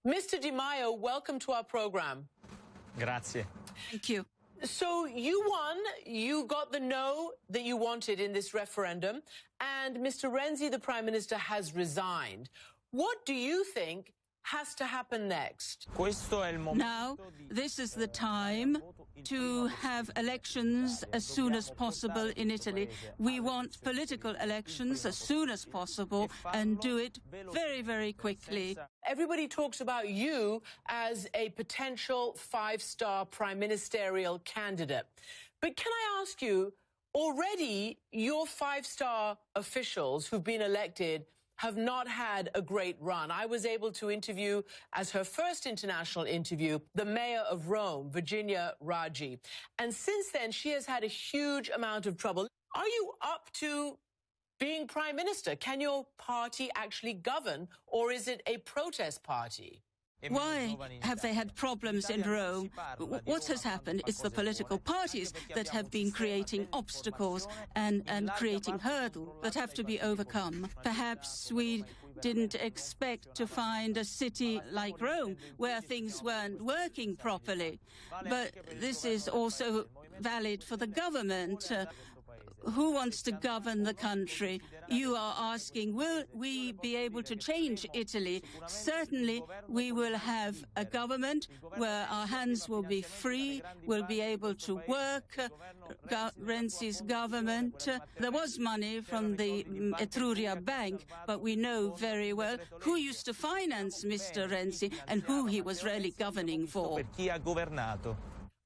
Mr. Di Maio, welcome to our program. Grazie. Thank you. So you won. You got the no that you wanted in this referendum, and Mr. Renzi, the Prime Minister, has resigned. What do you think has to happen next? Now, this is the time to have elections as soon as possible in Italy. We want political elections as soon as possible and do it very, very quickly. Everybody talks about you as a potential five-star prime ministerial candidate. But can I ask you, already your five-star officials who've been elected have not had a great run. I was able to interview, as her first international interview, the mayor of Rome, Virginia Raggi. And since then, she has had a huge amount of trouble. Are you up to being prime minister? Can your party actually govern, or is it a protest party? Why have they had problems in Rome? What has happened? It's the political parties that have been creating obstacles and creating hurdles that have to be overcome. Perhaps we didn't expect to find a city like Rome where things weren't working properly. But this is also valid for the government. Who wants to govern the country? You are asking, will we be able to change Italy? Certainly, we will have a government where our hands will be free, we'll be able to work. Renzi's government, there was money from the Etruria Bank, but we know very well who used to finance Mr. Renzi and who he was really governing for.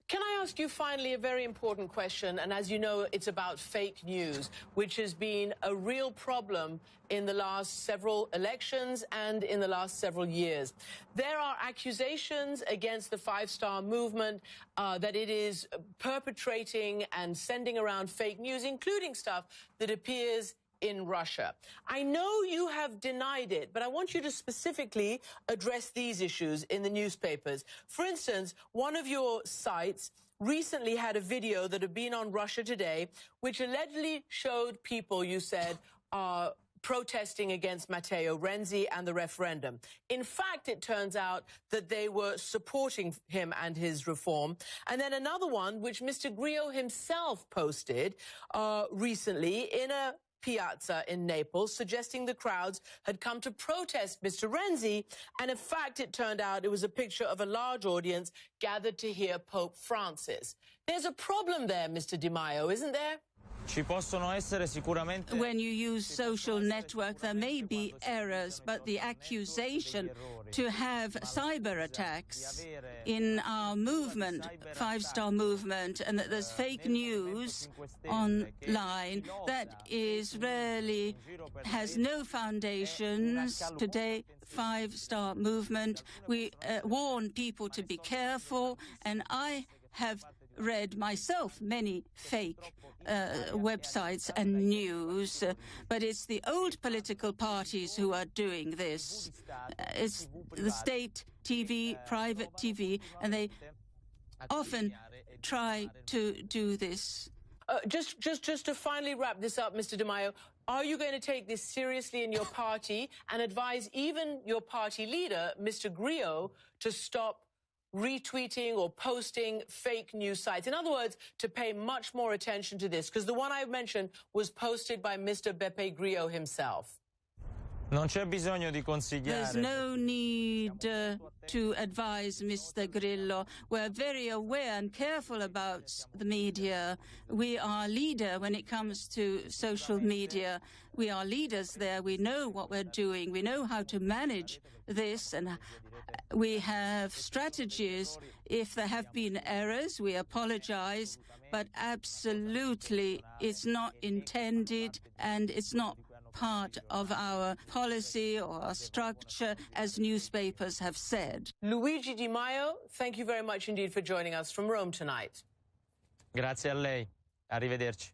Can I ask you finally a very important question? And as you know, it's about fake news, which has been a real problem in the last several elections and in the last several years. There are accusations against the five-star movement that it is perpetrating and sending around fake news, including stuff that appears in Russia. I know you have denied it, but I want you to specifically address these issues in the newspapers. For instance, one of your sites recently had a video that had been on Russia Today, which allegedly showed people, you said, protesting against Matteo Renzi and the referendum. In fact, it turns out that they were supporting him and his reform. And then another one, which Mr. Grillo himself posted recently in a piazza in Naples, suggesting the crowds had come to protest Mr. Renzi, and in fact it turned out it was a picture of a large audience gathered to hear Pope Francis. There's a problem there, Mr. Di Maio, isn't there? When you use social network, there may be errors, but the accusation to have cyber attacks in our movement, five-star movement, and that there's fake news online, that is really has no foundations. Today, five-star movement, we warn people to be careful, and I have read myself many fake websites and news, but it's the old political parties who are doing this. It's the state TV, private TV, and they often try to do this. Just to finally wrap this up, Mr. Di Maio, are you going to take this seriously in your party and advise even your party leader, Mr. Grillo, to stop retweeting or posting fake news sites? In other words, to pay much more attention to this, because the one I mentioned was posted by Mr. Beppe Grillo himself. There's no need to advise Mr. Grillo. We're very aware and careful about the media. We are leader when it comes to social media. We are leaders there. We know what we're doing. We know how to manage this, and we have strategies. If there have been errors, we apologize, but absolutely it's not intended and it's not part of our policy or our structure, as newspapers have said. Luigi Di Maio, thank you very much indeed for joining us from Rome tonight. Grazie a lei. Arrivederci.